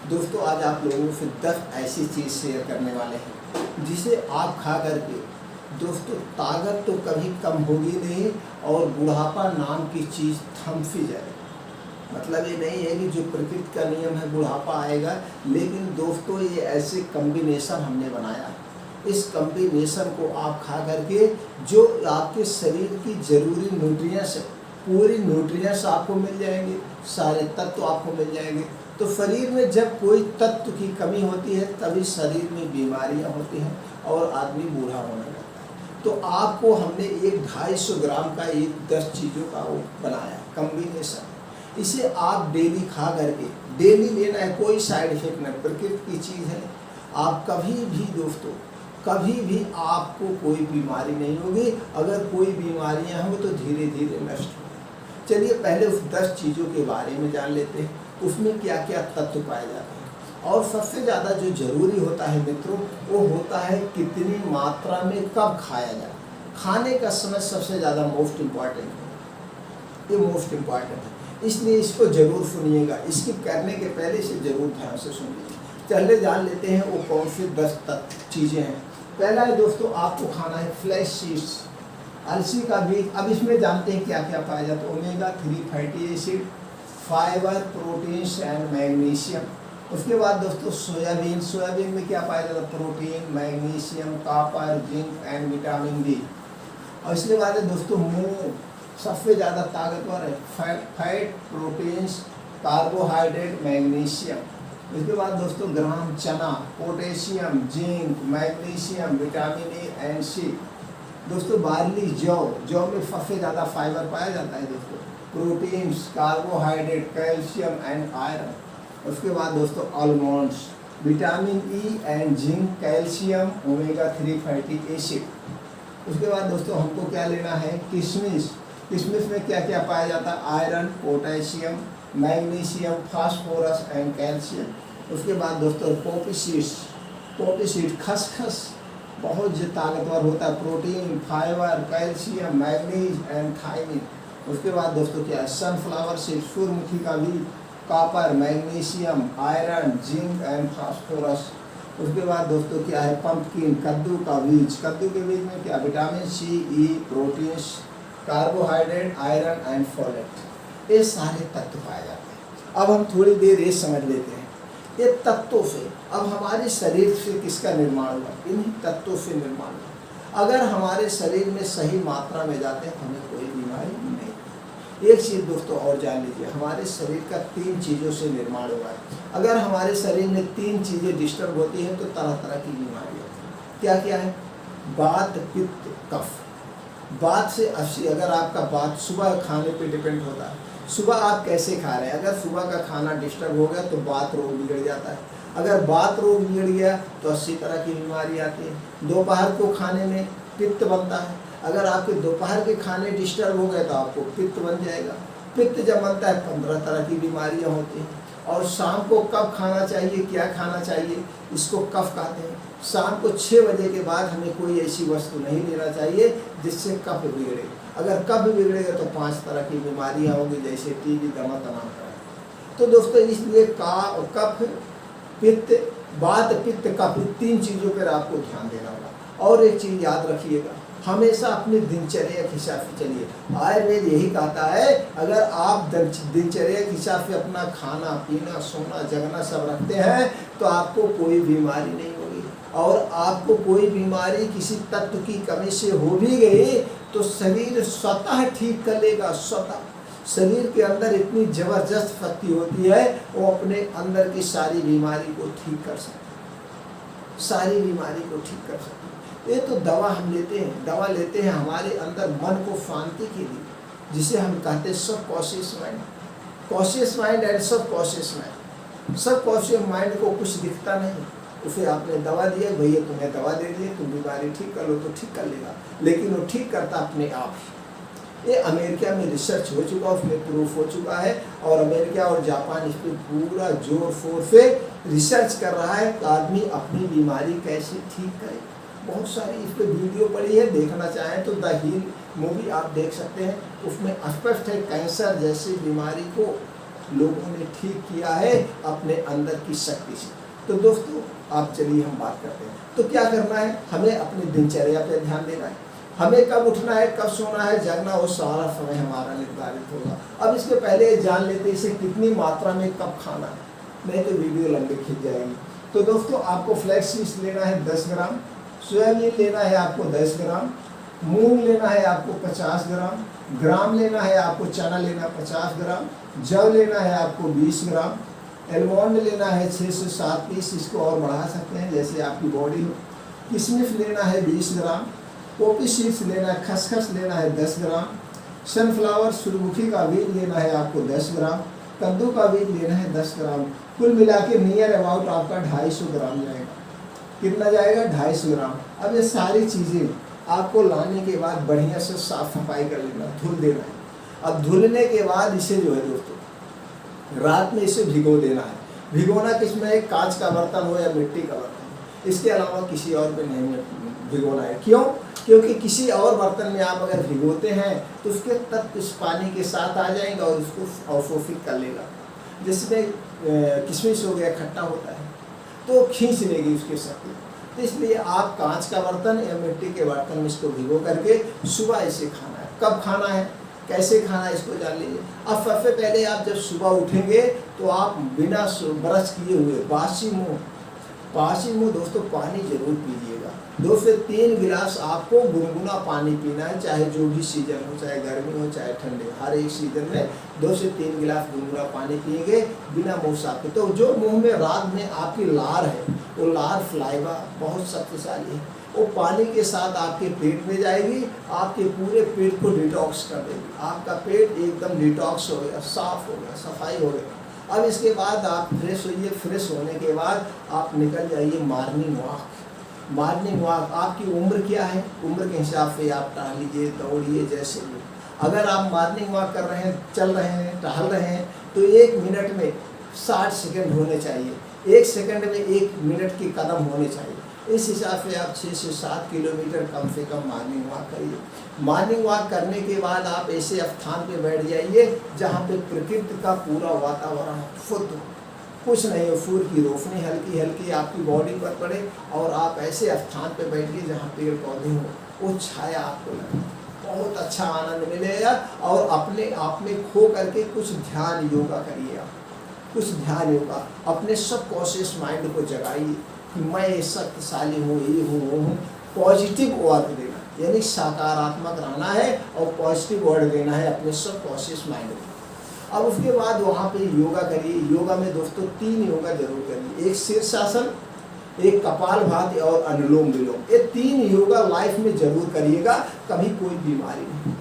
दोस्तों आज आप लोगों से 10 ऐसी चीज़ शेयर करने वाले हैं जिसे आप खा करके दोस्तों ताकत तो कभी कम होगी नहीं और बुढ़ापा नाम की चीज़ थम सी जाए। मतलब ये नहीं है कि जो प्रकृति का नियम है बुढ़ापा आएगा, लेकिन दोस्तों ये ऐसे कम्बिनेशन हमने बनाया है। इस कम्बिनेशन को आप खा करके जो आपके शरीर की ज़रूरी न्यूट्रिएंट्स पूरी न्यूट्रिएंट्स आपको मिल जाएंगे, सारे तत्व आपको मिल जाएंगे। तो शरीर में जब कोई तत्व की कमी होती है तभी शरीर में बीमारियां होती हैं और आदमी बूढ़ा होने लगता है। तो आपको हमने एक 250 ग्राम का एक 10 चीज़ों का वो बनाया कम्बिनेशन। इसे आप डेली खा करके, डेली लेना है, कोई साइड इफेक्ट नहीं, प्रकृति की चीज़ है। आप कभी भी दोस्तों कभी भी आपको कोई बीमारी नहीं होगी। अगर कोई बीमारियां हो तो धीरे धीरे नष्ट हो। चलिए पहले उस 10 चीज़ों के बारे में जान लेते हैं, उसमें क्या क्या तत्व पाए जाते हैं। और सबसे ज़्यादा जो जरूरी होता है मित्रों, वो होता है कितनी मात्रा में कब खाया जाए। खाने का समय सबसे ज़्यादा मोस्ट इम्पॉर्टेंट है, ये मोस्ट इम्पॉर्टेंट है, इसलिए इसको ज़रूर सुनिएगा। इसकी करने के पहले इसे ज़रूर ध्यान से सुनिए। चलिए जान लेते हैं वो कौन सी 10 चीज़ें हैं। पहला है दोस्तों, आपको खाना है फ्लैक्स सीड्स, अलसी का बीज। अब इसमें जानते हैं क्या क्या पाया जाता है। Omega 3 fatty acid, fibre, proteins and magnesium. उसके बाद दोस्तों सोयाबीन, सोयाबीन में क्या पाया जाता है, protein, magnesium, copper, zinc and vitamin D. और इसके बाद है दोस्तों मूंग, सबसे ज़्यादा ताकतवर है, फैट, प्रोटीन्स, कार्बोहाइड्रेट, मैग्नीशियम। उसके बाद दोस्तों ग्राम चना, potassium, zinc, magnesium, vitamin A and C. दोस्तों बार्ली, जौ, जौ में सबसे ज़्यादा फाइबर पाया जाता है दोस्तों, proteins, carbohydrate, calcium and iron. उसके बाद दोस्तों almonds, vitamin E and zinc, calcium, omega 3 fatty acid. उसके बाद दोस्तों हमको क्या लेना है, किशमिश। किशमिश में क्या क्या पाया जाता है, iron, potassium, magnesium, phosphorus and calcium. उसके बाद दोस्तों पोपी सीड्स, पोपी सीड, खसखस बहुत जो ताकतवर होता है, protein, fibre, calcium, manganese and thymine. उसके बाद दोस्तों क्या है, सनफ्लावर सीड, सूर्यमुखी का बीज, copper, magnesium, iron, zinc and phosphorus. उसके बाद दोस्तों क्या है, पंपकिन, कद्दू का बीज। कद्दू के बीज में क्या, vitamin C, E, proteins, carbohydrate, iron and folate. ये सारे तत्व पाए जाते हैं। अब हम थोड़ी देर ये समझ लेते हैं, ये तत्वों से अब हमारे शरीर से किसका निर्माण हुआ, इन्हीं तत्वों से निर्माण हुआ। अगर हमारे शरीर में सही मात्रा में जाते हैं हमें कोई बीमारी नहीं। एक चीज़ दोस्तों और जान लीजिए, हमारे शरीर का 3 चीज़ों से निर्माण हुआ है। अगर हमारे शरीर में 3 चीज़ें डिस्टर्ब होती हैं तो तरह तरह की बीमारी होती है। क्या क्या है, वात, पित्त, कफ। वात से 80, अगर आपका वात सुबह खाने पे डिपेंड होता है, सुबह आप कैसे खा रहे हैं। अगर सुबह का खाना डिस्टर्ब हो गया तो वात रोग बिगड़ जाता है। अगर वात रोग बिगड़ गया तो 80 तरह की बीमारी आती है। दोपहर को खाने में पित्त बनता है, अगर आपके दोपहर के खाने डिस्टर्ब हो गए तो आपको पित्त बन जाएगा। पित्त जब बनता है 15 तरह की बीमारियां होती हैं। और शाम को कब खाना चाहिए, क्या खाना चाहिए, इसको कफ कहते हैं। शाम को 6 बजे के बाद हमें कोई ऐसी वस्तु नहीं लेना चाहिए जिससे कफ बिगड़े। अगर कफ बिगड़ेगा तो 5 तरह की बीमारियां होंगी, जैसे टीबी, दमा, तमाम तरह। तो दोस्तों इसलिए कफ, पित्त, वात, पित्त, कफ, 3 चीज़ों पर आपको ध्यान देना होगा। और एक चीज़ याद रखिएगा, हमेशा अपनी दिनचर्या के हिसाब से चलिए। आयुर्वेद यही कहता है, अगर आप दिनचर्या के हिसाब से अपना खाना पीना, सोना, जगना सब रखते हैं तो आपको कोई बीमारी नहीं होगी। और आपको कोई बीमारी किसी तत्व की कमी से हो भी गई तो शरीर स्वतः ठीक कर लेगा। स्वतः शरीर के अंदर इतनी जबरदस्त शक्ति होती है, वो अपने अंदर की सारी बीमारी को ठीक कर सकता है, सारी बीमारी को ठीक कर सकता है। ये तो दवा हम लेते हैं, दवा लेते हैं हमारे अंदर मन को शांति के लिए, जिसे हम कहते हैं सब cautious mind, cautious mind and सब कॉशियस माइंड। सब कॉशियस माइंड को कुछ दिखता नहीं, उसे आपने दवा दिया, भैया तुम्हें दवा दे दी, तुम बीमारी ठीक कर लो तो ठीक कर लेगा, लेकिन वो ठीक करता अपने आप ही। ये अमेरिका में रिसर्च हो चुका, उसमें प्रूफ हो चुका है। और अमेरिका और जापान इस पर पूरा जोर शोर से रिसर्च कर रहा है कि आदमी अपनी बीमारी कैसे ठीक करे। बहुत सारी इस पर वीडियो पड़ी है, देखना चाहें तो द हील मूवी आप देख सकते हैं। उसमें स्पष्ट है कैंसर जैसी बीमारी को लोगों ने ठीक किया है अपने अंदर की शक्ति से। तो दोस्तों आप चलिए हम बात करते हैं। तो क्या करना है, हमें अपनी दिनचर्या पे ध्यान देना है, हमें कब उठना है, कब सोना है, जगना, वो सारा समय हमारा निर्धारित होगा। अब इसके पहले जान लेते हैं इसे कितनी मात्रा में कब खाना है, नहीं तो वीडियो लंबी खिंच जाएगी। तो दोस्तों आपको फ्लैक्स सीड्स लेना है 10 ग्राम, सोयाबीन लेना है आपको 10 ग्राम, मूंग लेना है आपको 50 ग्राम, ग्राम लेना है आपको चना लेना 50 ग्राम, जव लेना है आपको 20 ग्राम, एलमंड लेना है 6 से 7 पीस, इसको और बढ़ा सकते हैं जैसे आपकी बॉडी हो। किशमिश लेना है 20 ग्राम, पोपी सीड्स लेना है, खसखस लेना है 10 ग्राम, सनफ्लावर सूरजमुखी का बीज लेना है आपको 10 ग्राम, कद्दू का बीज लेना है 10 ग्राम। कुल मिला के नियर अबाउट आपका 250 ग्राम जाएगा। कितना जाएगा? 250 ग्राम। अब ये सारी चीज़ें आपको लाने के बाद बढ़िया से साफ सफाई कर लेना, धुल देना है। अब धुलने के बाद इसे जो है दोस्तों रात में इसे भिगो देना है। भिगोना किसमें है? कांच का बर्तन हो या मिट्टी का बर्तन, इसके अलावा किसी और पे नहीं भिगोना है। क्यों? क्योंकि किसी और बर्तन में आप अगर भिगोते हैं तो उसके तत्व इस पानी के साथ आ जाएंगे और उसको अवशोषित कर लेगा। जिसमें किशमिश हो गया, खट्टा होता है, तो खींच लेगी उसके शक्ति। तो इसलिए आप कांच का बर्तन या मिट्टी के बर्तन में इसको भिगो करके सुबह इसे खाना है। कब खाना है, कैसे खाना है, इसको जान लीजिए। अब सबसे पहले आप जब सुबह उठेंगे तो आप बिना ब्रश किए हुए बासी मुँह दोस्तों पानी जरूर पीजिएगा। 2 से 3 गिलास आपको गुनगुना पानी पीना है, चाहे जो भी सीजन हो, चाहे गर्मी हो चाहे ठंडे, हर एक सीजन में 2 से 3 गिलास गुनगुना पानी पिएंगे बिना मुँह साफ के। तो जो मुंह में रात में आपकी लार है, वो लार फ्लाइवा बहुत शक्तिशाली है, वो पानी के साथ आपके पेट में जाएगी, आपके पूरे पेट को डिटॉक्स कर देगी। आपका पेट एकदम डिटॉक्स हो गया, साफ हो गया, सफाई हो गया। अब इसके बाद आप फ्रेश होइए। फ्रेश होने के बाद आप निकल जाइए मॉर्निंग वॉक। आपकी उम्र क्या है, उम्र के हिसाब से आप टहलिए, दौड़िए, जैसे भी। अगर आप मॉर्निंग वॉक कर रहे हैं, चल रहे हैं, टहल रहे हैं, तो 1 मिनट में 60 सेकंड होने चाहिए। 1 सेकंड में 1 मिनट के कदम होने चाहिए। इस हिसाब से आप 6 से 7 किलोमीटर कम से कम मॉर्निंग वॉक करिए। मॉर्निंग वॉक करने के बाद आप ऐसे स्थान पे बैठ जाइए जहाँ पे प्रकृति का पूरा वातावरण शुद्ध हो, कुछ नहीं हो, सूर्य की रोशनी हल्की हल्की आपकी बॉडी पर पड़े और आप ऐसे स्थान पे बैठिए जहाँ पेड़ पौधे हो, वो छाया आपको लगे, बहुत अच्छा आनंद मिलेगा। और अपने आप में खो करके कुछ ध्यान योगा करिए। आप कुछ ध्यान योगा, अपने सबकॉन्शियस माइंड को जगाइए कि मैं शक्तिशाली हूँ, ये हूँ, वो हूँ। पॉजिटिव वर्ड देना, यानी सकारात्मक रहना है और पॉजिटिव वर्ड देना है अपने सबकॉन्शियस माइंड को। अब उसके बाद वहाँ पे योगा करिए। योगा में दोस्तों 3 योगा जरूर करिए, एक शीर्षासन, एक कपालभाति और अनुलोम विलोम। ये 3 योगा लाइफ में जरूर करिएगा, कभी कोई बीमारी नहीं।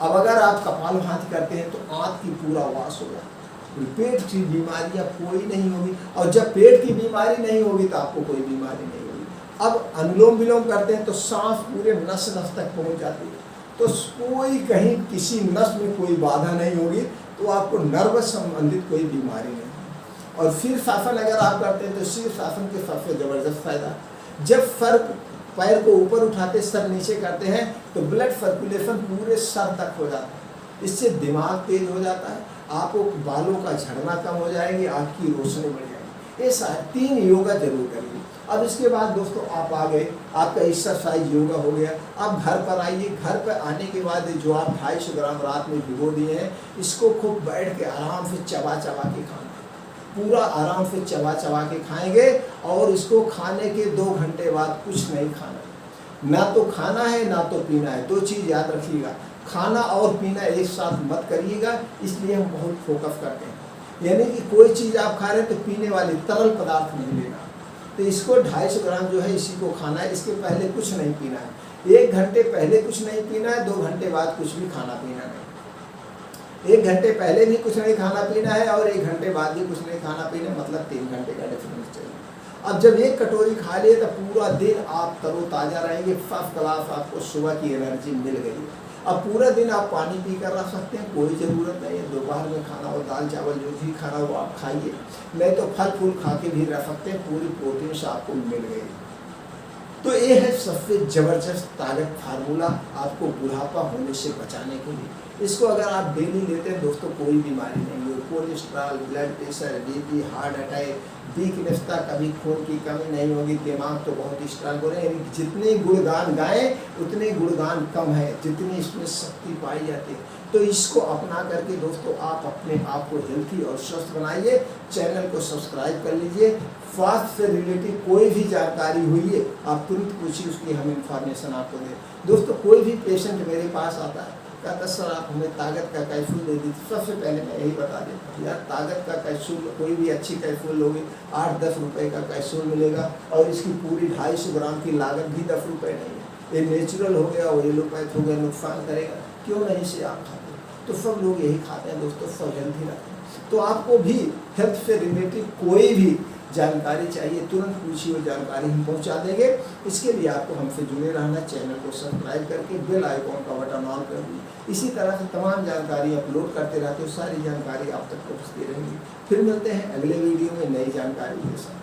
अब अगर आप कपालभाति करते हैं तो आंत की पूरा वास होगा, पेट की बीमारियां कोई नहीं होगी। और जब पेट की बीमारी नहीं होगी तो आपको कोई बीमारी नहीं होगी। अब अनुलोम विलोम करते हैं तो सांस पूरे नस तक पहुंच जाती है, तो कोई कहीं किसी नस में कोई बाधा नहीं होगी, तो आपको नर्वस संबंधित कोई बीमारी नहीं होगी। और शीर्षासन अगर आप करते हैं तो शीर्षासन के सबसे ज़बरदस्त फायदा, जब सर पैर को ऊपर उठाते सर नीचे करते हैं तो ब्लड सर्कुलेशन पूरे सर तक हो जाता है। इससे दिमाग तेज हो जाता है, आपको बालों का झड़ना कम हो जाएगी, आपकी रोशनी बढ़ जाएगी। ये सारे 3 योगा जरूर करिए। अब इसके बाद दोस्तों आप आ गए, आपका एक्सरसाइज योगा हो गया। अब घर पर आइए। घर पर आने के बाद जो आप 250 ग्राम रात में भिगो दिए हैं, इसको खूब बैठ के आराम से चबा के खाना, पूरा आराम से चबा के खाएंगे। और इसको खाने के 2 घंटे बाद कुछ नहीं खाना, ना तो खाना है ना तो पीना है। 2 चीज़ याद रखिएगा, खाना और पीना एक साथ मत करिएगा, इसलिए हम बहुत फोकस करते हैं। यानी कि कोई चीज़ आप खा रहे हैं तो पीने वाली तरल पदार्थ नहीं लेना। तो इसको 250 ग्राम जो है इसी को खाना है, इसके पहले कुछ नहीं पीना है। 1 घंटे पहले कुछ नहीं पीना है, 2 घंटे बाद कुछ भी खाना पीना नहीं। 1 घंटे पहले भी कुछ नहीं खाना पीना है और 1 घंटे बाद भी कुछ नहीं खाना पीना, मतलब 3 घंटे का डिफरेंस चाहिए। अब जब 1 कटोरी खा लिए तो पूरा दिन आप तरोताज़ा रहेंगे, फर्स्ट क्लास आपको सुबह की एनर्जी मिल गई। अब पूरा दिन आप पानी पी कर रख सकते हैं, कोई ज़रूरत नहीं है। दोपहर में खाना हो, दाल चावल जो भी खाना हो आप खाइए, नहीं तो फल फूल खा के भी रख सकते हैं, पूरी प्रोटीन से आपको मिल गई। तो ये है सबसे ज़बरदस्त ताकत फार्मूला आपको बुढ़ापा होने से बचाने के लिए। इसको अगर आप डेली लेते हैं दोस्तों, कोई बीमारी नहीं होगी। Cholesterol, blood pressure, BP, heart attack, weakness का, कभी खून की कमी नहीं होगी। दिमाग तो बहुत स्ट्रांग हो रहे हैं। जितने गुणगान गाएं उतने गुणगान कम है, जितनी इसमें शक्ति पाई जाती है। तो इसको अपना करके दोस्तों आप अपने आप को हेल्थी और स्वस्थ बनाइए। चैनल को सब्सक्राइब कर लीजिए। स्वास्थ्य से रिलेटेड कोई भी जानकारी हुई है आप तुरंत पूछिए, उसकी हम इंफॉर्मेशन आपको दें। दोस्तों कोई भी पेशेंट मेरे पास आता है, कहता सर आप हमें ताकत का कैप्सूल दे दीजिए। सबसे पहले मैं यही बता देता हूँ, यार ताकत का कैप्सूल कोई भी अच्छी कैप्सूल होगी 8-10 रुपये का कैप्सूल मिलेगा, और इसकी पूरी 250 ग्राम की लागत भी 10 रुपये नहीं है। ये नेचुरल हो गया और एलोपैथ हो गया, नुकसान करेगा, क्यों नहीं इसे आप खाते? तो सब लोग यही खाते हैं दोस्तों, सब हेल्थी रहते हैं। तो आपको भी हेल्थ से रिलेटेड कोई भी जानकारी चाहिए तुरंत पूछिए, वो जानकारी हम पहुंचा देंगे। इसके लिए आपको हमसे जुड़े रहना, चैनल को सब्सक्राइब करके बेल आइकॉन का बटन ऑन कर दीजिए। इसी तरह से तमाम जानकारी अपलोड करते रहते हो, सारी जानकारी आप तक पहुँचती रहेंगी। फिर मिलते हैं अगले वीडियो में नई जानकारी के साथ।